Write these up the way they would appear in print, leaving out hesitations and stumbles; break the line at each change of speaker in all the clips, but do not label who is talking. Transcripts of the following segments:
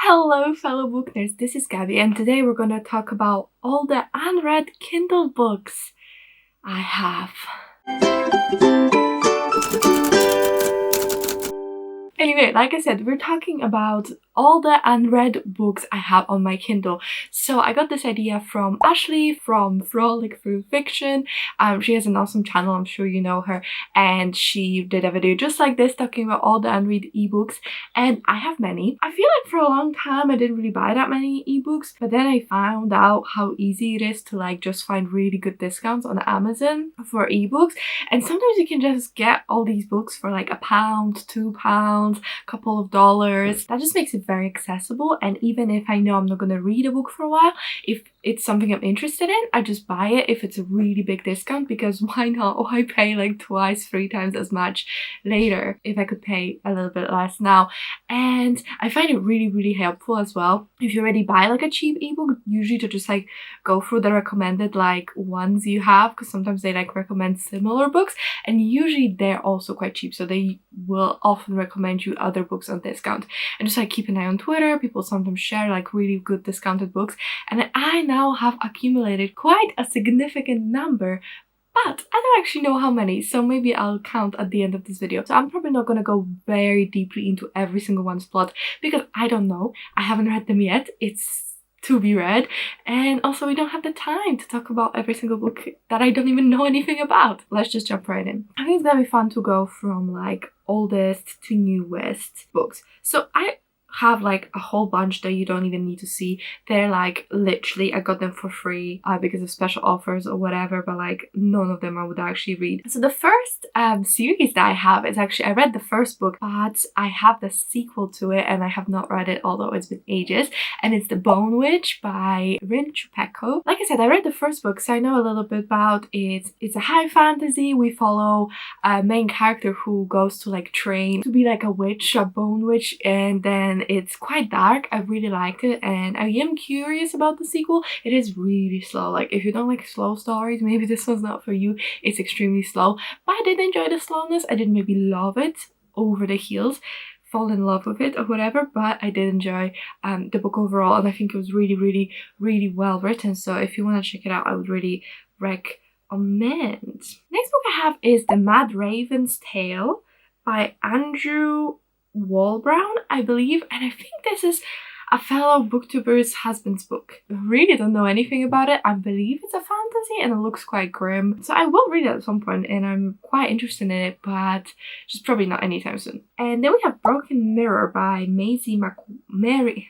Hello fellow book nerds, this is Gabby and today we're gonna talk about all the unread Kindle books I have. Anyway, like I said, we're talking about all the unread books I have on my Kindle. So I got this idea from Ashley from Frolic Through Fiction. She has an awesome channel, I'm sure you know her, and she did a video just like this talking about all the unread ebooks, and I have many. I feel like for a long time I didn't really buy that many ebooks, but then I found out how easy it is to like just find really good discounts on Amazon for ebooks, and sometimes you can just get all these books for like £1, £2, couple of dollars. That just makes it very accessible, and even if I know I'm not gonna read a book for a while, if it's something I'm interested in, I just buy it if it's a really big discount, because why not? Why pay like twice, 3 times as much later if I could pay a little bit less now? And I find it really helpful as well. If you already buy like a cheap ebook, usually to just like go through the recommended like ones you have, because sometimes they like recommend similar books, and usually they're also quite cheap, so they will often recommend you other books on discount. And just like keep an eye on Twitter, people sometimes share like really good discounted books, and I now have accumulated quite a significant number, but I don't actually know how many, so maybe I'll count at the end of this video. So I'm probably not gonna go very deeply into every single one's plot because I don't know. I haven't read them yet. It's to be read, and also we don't have the time to talk about every single book that I don't even know anything about. Let's just jump right in. I think it's gonna be fun to go from like oldest to newest books. So I have like a whole bunch that you don't even need to see. They're like literally I got them for free because of special offers or whatever, but like none of them I would actually read. So the first series that I have is actually, I read the first book, but I have the sequel to it and I have not read it, although it's been ages, and it's The Bone Witch by Rin Chupeco. Like I said, I read the first book, so I know a little bit about it. It's a high fantasy. We follow a main character who goes to like train to be like a witch, a bone witch, and then it's quite dark. I really liked it, and I am curious about the sequel. It is really slow. Like if you don't like slow stories, maybe this one's not for you. It's extremely slow, but I did enjoy the slowness. I didn't maybe love it over the heels, fall in love with it or whatever, but I did enjoy the book overall, and I think it was really well written. So if you want to check it out, I would really recommend. Next book I have is The Mad Raven's Tale by Andrew Walbrown, I believe, and I think this is a fellow booktuber's husband's book. I really don't know anything about it. I believe it's a fantasy and it looks quite grim, so I will read it at some point and I'm quite interested in it, but just probably not anytime soon. And then we have Broken Mirror by Mary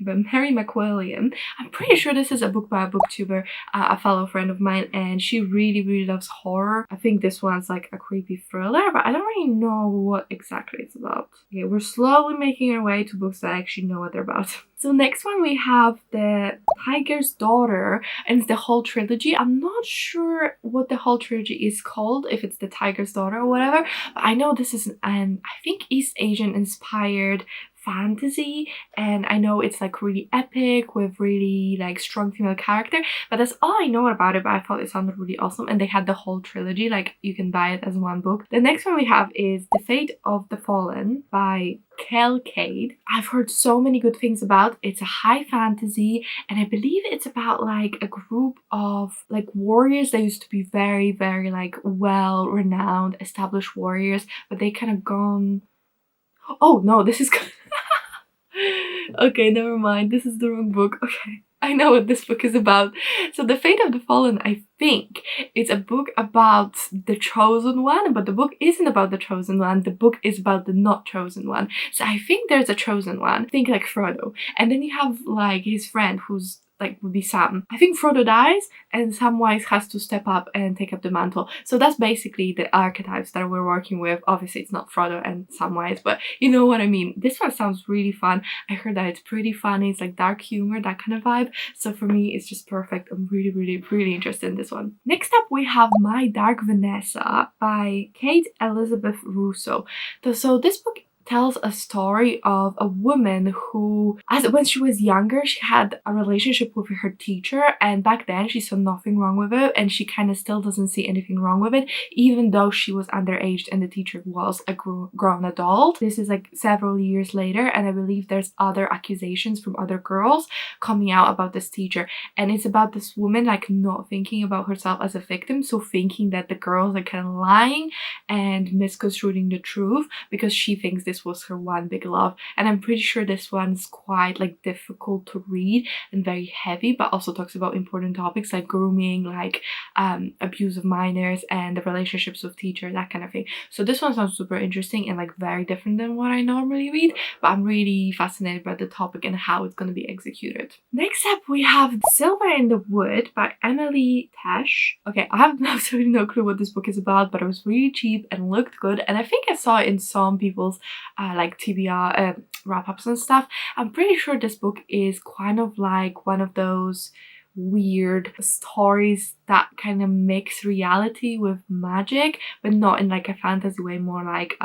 McWilliam. I'm pretty sure this is a book by a booktuber, a fellow friend of mine, and she really loves horror. I think this one's like a creepy thriller, but I don't really know what exactly it's about. Okay, we're slowly making our way to books that I actually know what they're about. So next one we have The Tiger's Daughter, and it's the whole trilogy. I'm not sure what the whole trilogy is called, if it's The Tiger's Daughter or whatever, but I know this is an I think East Asian inspired fantasy, and I know it's like really epic with really like strong female character, but that's all I know about it. But I thought it sounded really awesome, and they had the whole trilogy, like you can buy it as one book. The next one we have is The Fate of the Fallen by Kel Cade. I've heard so many good things about. It's a high fantasy, and I believe it's about like a group of like warriors that used to be very like well renowned established warriors, but they kind of gone, oh no, this is okay, never mind, this is the wrong book. Okay, I know what this book is about. So The Fate of the Fallen, I think it's a book about the chosen one, but the book isn't about the chosen one. The book is about the not chosen one. So I think there's a chosen one, think like Frodo, and then you have like his friend who's like would be Sam. I think Frodo dies and Samwise has to step up and take up the mantle. So that's basically the archetypes that we're working with. Obviously it's not Frodo and Samwise, but you know what I mean. This one sounds really fun. I heard that it's pretty funny. It's like dark humor, that kind of vibe. So for me it's just perfect. I'm really interested in this one. Next up we have My Dark Vanessa by Kate Elizabeth Russo. So this book tells a story of a woman who, when she was younger, she had a relationship with her teacher, and back then she saw nothing wrong with it, and she kind of still doesn't see anything wrong with it, even though she was underage and the teacher was a grown adult. This is like several years later, and I believe there's other accusations from other girls coming out about this teacher, and it's about this woman like not thinking about herself as a victim, so thinking that the girls are kind of lying and misconstruing the truth because she thinks this was her one big love. And I'm pretty sure this one's quite like difficult to read and very heavy, but also talks about important topics like grooming, like abuse of minors and the relationships with teachers, that kind of thing. So this one sounds super interesting and like very different than what I normally read, but I'm really fascinated by the topic and how it's going to be executed. Next up we have Silver in the Wood by Emily Tesh. Okay, I have absolutely no clue what this book is about, but it was really cheap and looked good, and I think I saw it in some people's like TBR wrap-ups and stuff. I'm pretty sure this book is kind of like one of those weird stories that kind of mix reality with magic, but not in like a fantasy way, more like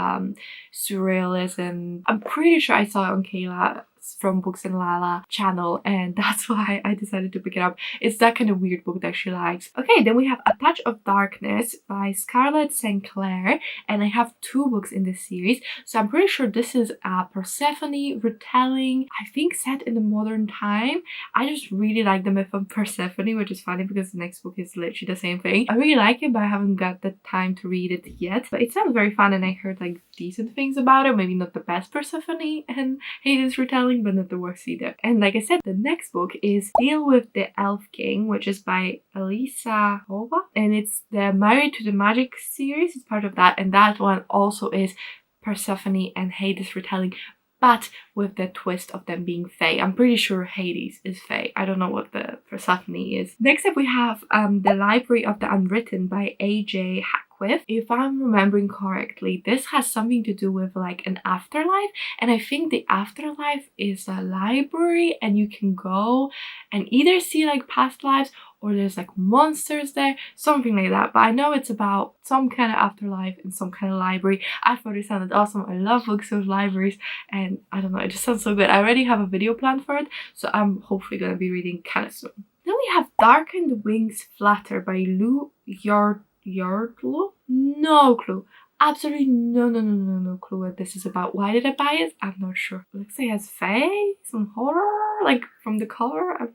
surrealism. I'm pretty sure I saw it on Kayla from Books and Lala channel, and that's why I decided to pick it up. It's that kind of weird book that she likes. Okay, then we have A Touch of Darkness by Scarlett St. Clair, and I have 2 books in this series, so I'm pretty sure this is a Persephone retelling, I think set in the modern time. I just really like the myth of Persephone, which is funny because the next book is literally the same thing. I really like it, but I haven't got the time to read it yet, but it sounds very fun, and I heard like decent things about it. Maybe not the best Persephone and Hades retelling, but not the worst either. And like I said, the next book is Deal with the Elf King, which is by Elisa Hova, and it's the Married to the Magic series. It's part of that, and that one also is Persephone and Hades retelling, but with the twist of them being fae. I'm pretty sure Hades is fae. I don't know what the Persephone is. Next up we have The Library of the Unwritten by A.J. Hackworth. If I'm remembering correctly, this has something to do with like an afterlife, and I think the afterlife is a library, and you can go and either see like past lives or there's like monsters there, something like that. But I know it's about some kind of afterlife in some kind of library. I thought it sounded awesome. I love books with libraries, and I don't know, it just sounds so good. I already have a video planned for it, so I'm hopefully gonna be reading kind of soon. Then we have Darkened Wings Flatter by Lou Yardlow? No clue. Absolutely no clue what this is about. Why did I buy it? I'm not sure. It looks like it has fae, some horror, like from the cover.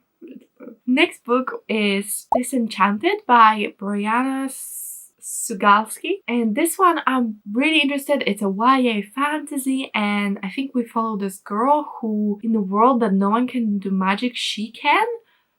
Next book is Disenchanted by Brianna Sugalski, and this one I'm really interested. It's a YA fantasy, and I think we follow this girl who, in the world that no one can do magic, she can.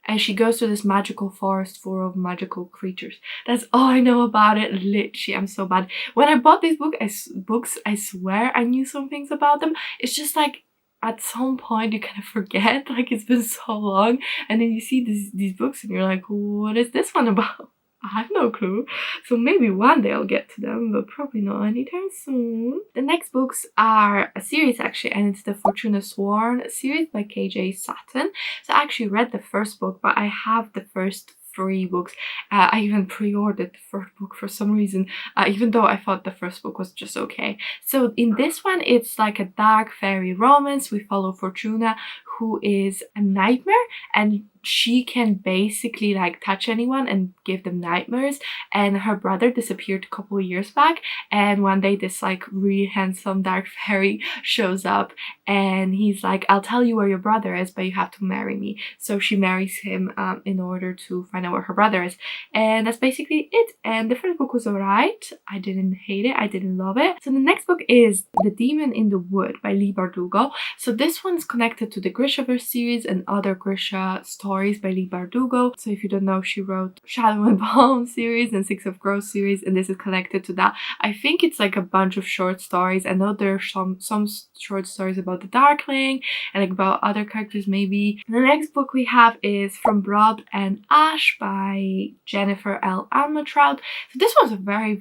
And she goes to this magical forest full of magical creatures. That's all I know about it. Literally, I'm so bad. When I bought these books, I swear I knew some things about them. It's just like at some point you kind of forget, like it's been so long, and then you see these books and you're like, what is this one about? I have no clue. So maybe one day I'll get to them, but probably not anytime soon. The next books are a series actually, and it's the Fortuna Sworn series by KJ Sutton. So I actually read the first book, but I have the first 3 books. I even pre-ordered the 3rd book for some reason, even though I thought the first book was just okay. So in this one, it's like a dark fairy romance. We follow Fortuna, who is a nightmare, and she can basically like touch anyone and give them nightmares, and her brother disappeared a couple of years back, and one day this like really handsome dark fairy shows up, and he's like, I'll tell you where your brother is, but you have to marry me. So she marries him in order to find out where her brother is, and that's basically it. And the first book was alright. I didn't hate it, I didn't love it. So the next book is The Demon in the Wood by Leigh Bardugo. So this one's connected to the Grishaverse series and other Grisha stories by Leigh Bardugo. So if you don't know, she wrote Shadow and Bone series and Six of Crows series, and this is connected to that. I think it's like a bunch of short stories. I know there are some short stories about the Darkling and like about other characters maybe. The next book we have is From Blood and Ash by Jennifer L. Armentrout. So this was a very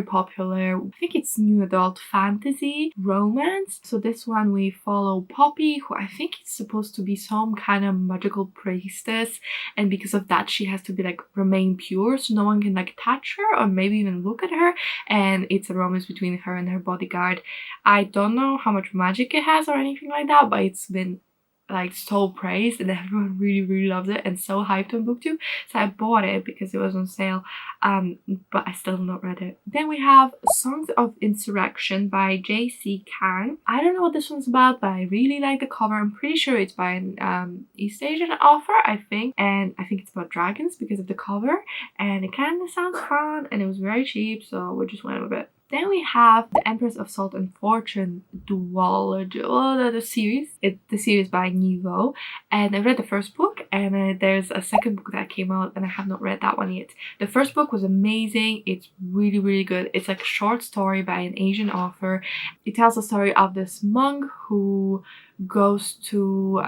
popular, I think it's new adult fantasy romance. So this one we follow Poppy, who I think is supposed to be some kind of magical priestess, and because of that she has to be like remain pure, so no one can like touch her or maybe even look at her, and it's a romance between her and her bodyguard. I don't know how much much magic it has or anything like that, but it's been like so praised and everyone really loves it and so hyped on BookTube. So I bought it because it was on sale, but I still have not read it. Then we have Songs of Insurrection by J.C. Kang. I don't know what this one's about, but I really like the cover. I'm pretty sure it's by an East Asian author, I think, and I think it's about dragons because of the cover, and it kind of sounds fun and it was very cheap, so we just went with it. Then we have The Empress of Salt and Fortune duology, the series. It's the series by Nouveau, and I read the first book, and there's a second book that came out, and I have not read that one yet. The first book was amazing. It's really good. It's like a short story by an Asian author. It tells the story of this monk who goes to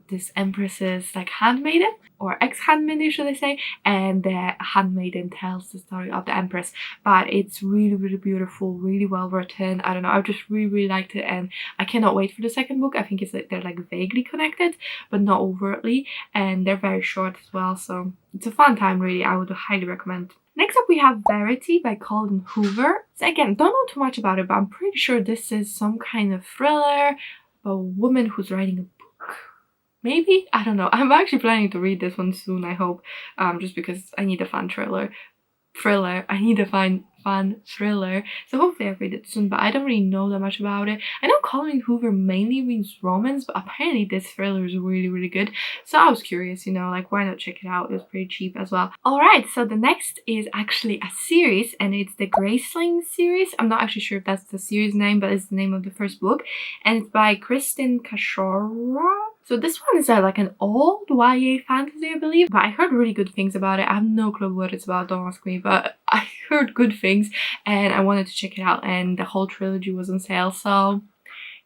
this empress's like handmaiden, or ex-handmaiden should I say, and the handmaiden tells the story of the empress. But it's really beautiful, really well written. I don't know, I just really liked it, and I cannot wait for the second book. I think it's like they're like vaguely connected but not overtly, and they're very short as well, so it's a fun time really. I would highly recommend. Next up we have Verity by Colin Hoover. So again, don't know too much about it, but I'm pretty sure this is some kind of thriller, a woman who's writing a book. Maybe? I don't know. I'm actually planning to read this one soon, I hope. Just because I need a fun thriller. I need a fun thriller. So hopefully I read it soon, but I don't really know that much about it. I know Colin Hoover mainly reads romance, but apparently this thriller is really good. So I was curious, you know, like why not check it out? It was pretty cheap as well. Alright, so the next is actually a series, and it's the Graceling series. I'm not actually sure if that's the series name, but it's the name of the first book, and it's by Kristin Cashora. So this one is like an old YA fantasy, I believe, but I heard really good things about it. I have no clue what it's about, don't ask me, but I heard good things and I wanted to check it out, and the whole trilogy was on sale, so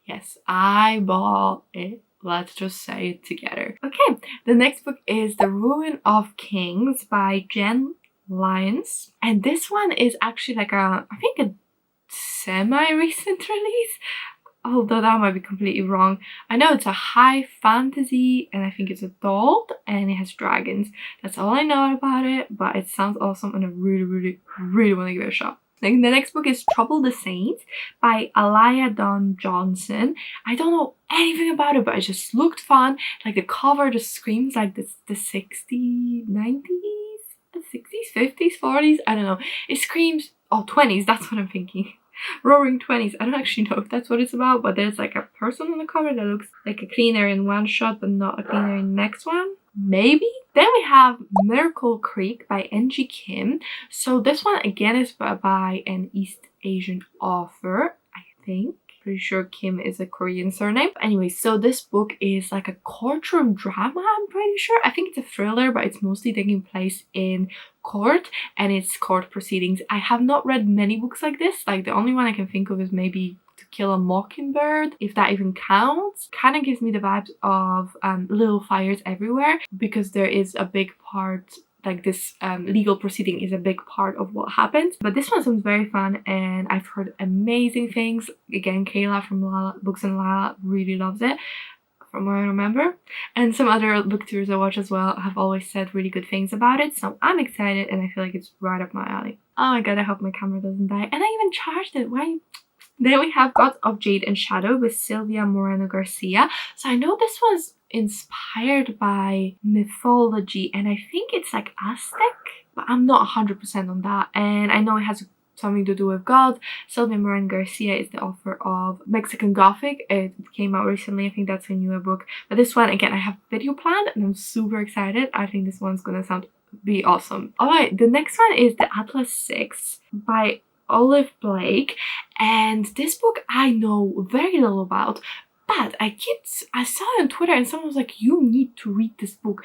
yes, I bought it. Let's just say it together. Okay, the next book is The Ruin of Kings by Jen Lyons, and this one is actually like I think a semi-recent release. Although that might be completely wrong. I know it's a high fantasy, and I think it's adult, and it has dragons. That's all I know about it, but it sounds awesome, and I really want to give it a shot. Then the next book is Trouble the Saints by Alaya Dawn Johnson. I don't know anything about it, but it just looked fun. Like the cover just screams like the 60s, 90s, the 60s, 50s, 40s. I don't know. It screams, 20s, that's what I'm thinking. Roaring 20s. I don't actually know if that's what it's about, but there's like a person on the cover that looks like a cleaner in one shot but not a cleaner in the next one. Maybe? Then we have Miracle Creek by NG Kim. So this one again is by an East Asian author, I think. Pretty sure Kim is a Korean surname. Anyway, so this book is like a courtroom drama, I'm pretty sure. I think it's a thriller, but it's mostly taking place in court, and it's court proceedings. I have not read many books like this. Like the only one I can think of is maybe To Kill a Mockingbird, if that even counts. Kind of gives me the vibes of Little Fires Everywhere, because there is a big part, like this legal proceeding is a big part of what happens. But this one sounds very fun, and I've heard amazing things. Again, Kayla from Books and Lala really loves it, from what I remember. And some other booktubers I watch as well have always said really good things about it. So I'm excited, and I feel like it's right up my alley. Oh my god, I hope my camera doesn't die. And I even charged it. Why? Then we have Gods of Jade and Shadow with Silvia Moreno Garcia. So I know this was inspired by mythology, and I think it's like Aztec, but I'm not 100% on that. And I know it has something to do with God. Silvia Moreno Garcia is the author of Mexican Gothic. It came out recently. I think that's her newer book. But this one, again, I have a video planned, and I'm super excited. I think this one's gonna be awesome. Alright, the next one is The Atlas 6 by Olive Blake, and this book I know very little about, but I saw it on Twitter and someone was like, you need to read this book.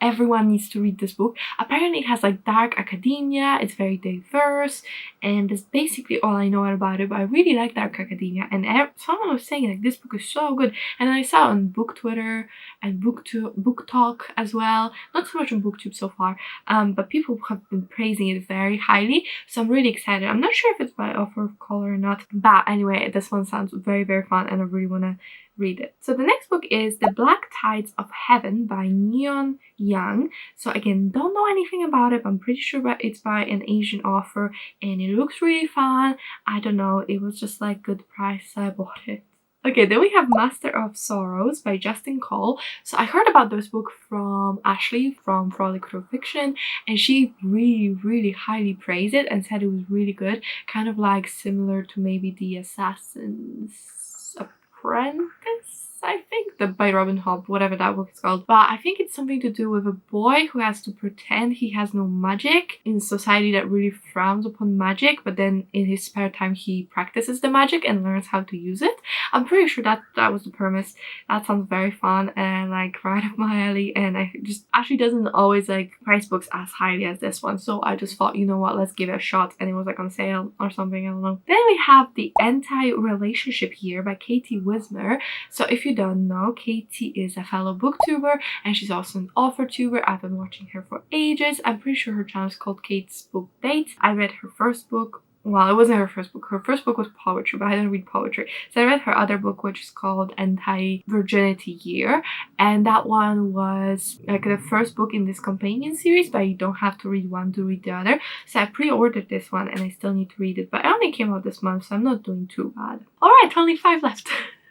Everyone needs to read this book. Apparently it has like dark academia, it's very diverse, and that's basically all I know about it, but I really like dark academia, and someone was saying like this book is so good, and I saw it on Book Twitter and Book Talk as well. Not so much on BookTube so far, but people have been praising it very highly, so I'm really excited. I'm not sure if it's by author of color or not, but anyway, this one sounds very fun, and I really want to read it. So the next book is The Black Tides of Heaven by Neon Young. So again, don't know anything about it, but I'm pretty sure it's by an Asian author, and it looks really fun. I don't know, it was just like good price, so I bought it. Okay, then we have Master of Sorrows by Justin Cole. So I heard about this book from Ashley from Frolic Through Fiction, and she really highly praised it and said it was really good. Kind of like similar to maybe The Assassin's Apprentice, I think, by Robin Hobb, whatever that book is called. But I think it's something to do with a boy who has to pretend he has no magic in a society that really frowns upon magic, but then in his spare time he practices the magic and learns how to use it. I'm pretty sure that was the premise. That sounds very fun and like right up my alley, and I just Ashley doesn't always like price books as highly as this one, so I just thought, you know what, let's give it a shot, and it was like on sale or something, I don't know. Then we have The Anti-Relationship Year by Katie Wismer. So if you don't know, Katie is a fellow booktuber and she's also an author tuber. I've been watching her for ages. I'm pretty sure her channel is called Kate's Book Date. I read her first book. Well, it wasn't her first book. Her first book was poetry, but I didn't read poetry. So I read her other book, which is called Anti-Virginity Year. And that one was like the first book in this companion series, but you don't have to read one to read the other. So I pre-ordered this one and I still need to read it. But it only came out this month, so I'm not doing too bad. Alright, only 5 left.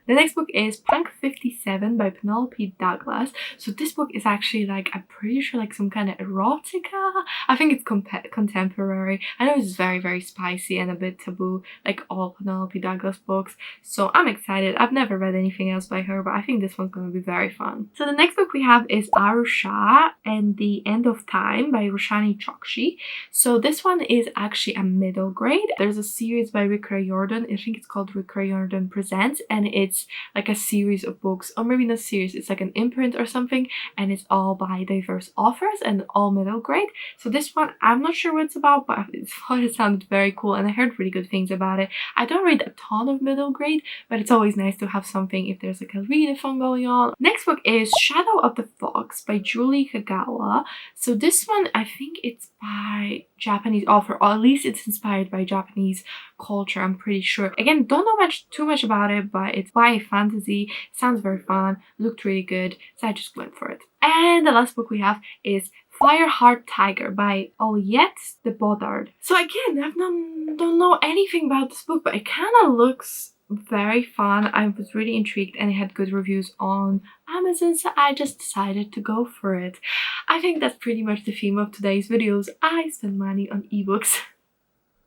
The next book is Punk 57 by Penelope Douglas. So this book is actually like, I'm pretty sure like some kind of erotica. I think it's contemporary. I know it's very spicy and a bit taboo, like all Penelope Douglas books. So I'm excited. I've never read anything else by her, but I think this one's going to be very fun. So the next book we have is Arusha and the End of Time by Roshani Chokshi. So this one is actually a middle grade. There's a series by Rick Riordan. I think it's called Rick Riordan Presents, and it's like a series of books, or maybe not series, it's like an imprint or something, and it's all by diverse authors and all middle grade. So this one, I'm not sure what it's about, but I thought it sounded very cool and I heard really good things about it. I don't read a ton of middle grade, but it's always nice to have something if there's like a readathon going on. Next book is Shadow of the Fox by Julie Kagawa. So this one, I think it's by Japanese author, or at least it's inspired by Japanese culture, I'm pretty sure. Again, don't know too much about it, but it's YA fantasy, sounds very fun, looked really good, so I just went for it. And the last book we have is Fireheart Tiger by Oliette de Bodard. So again, I don't know anything about this book, but it kind of looks very fun. I was really intrigued and it had good reviews on Amazon, so I just decided to go for it. I think that's pretty much the theme of today's videos. I spend money on ebooks.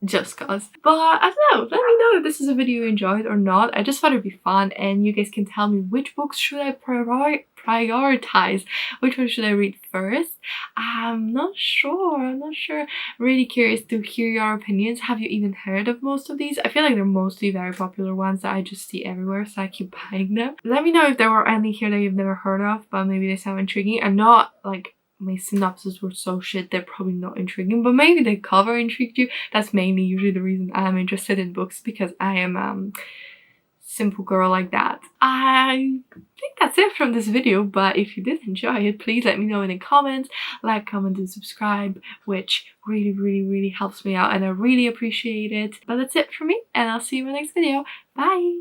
Just cause. But I don't know, let me know if this is a video you enjoyed or not. I just thought it'd be fun and you guys can tell me which books should I prioritize, which one should I read first. I'm not sure. Really curious to hear your opinions. Have you even heard of most of these? I feel like they're mostly very popular ones that I just see everywhere, so I keep buying them. Let me know if there were any here that you've never heard of, but maybe they sound intriguing. I'm not like, my synopses were so shit, they're probably not intriguing, but maybe the cover intrigued you. That's mainly usually the reason I'm interested in books, because I am simple girl like that. I think that's it from this video, but if you did enjoy it, please let me know in the comments. Like, comment, and subscribe, which really helps me out and I really appreciate it. But that's it for me, and I'll see you in my next video. Bye!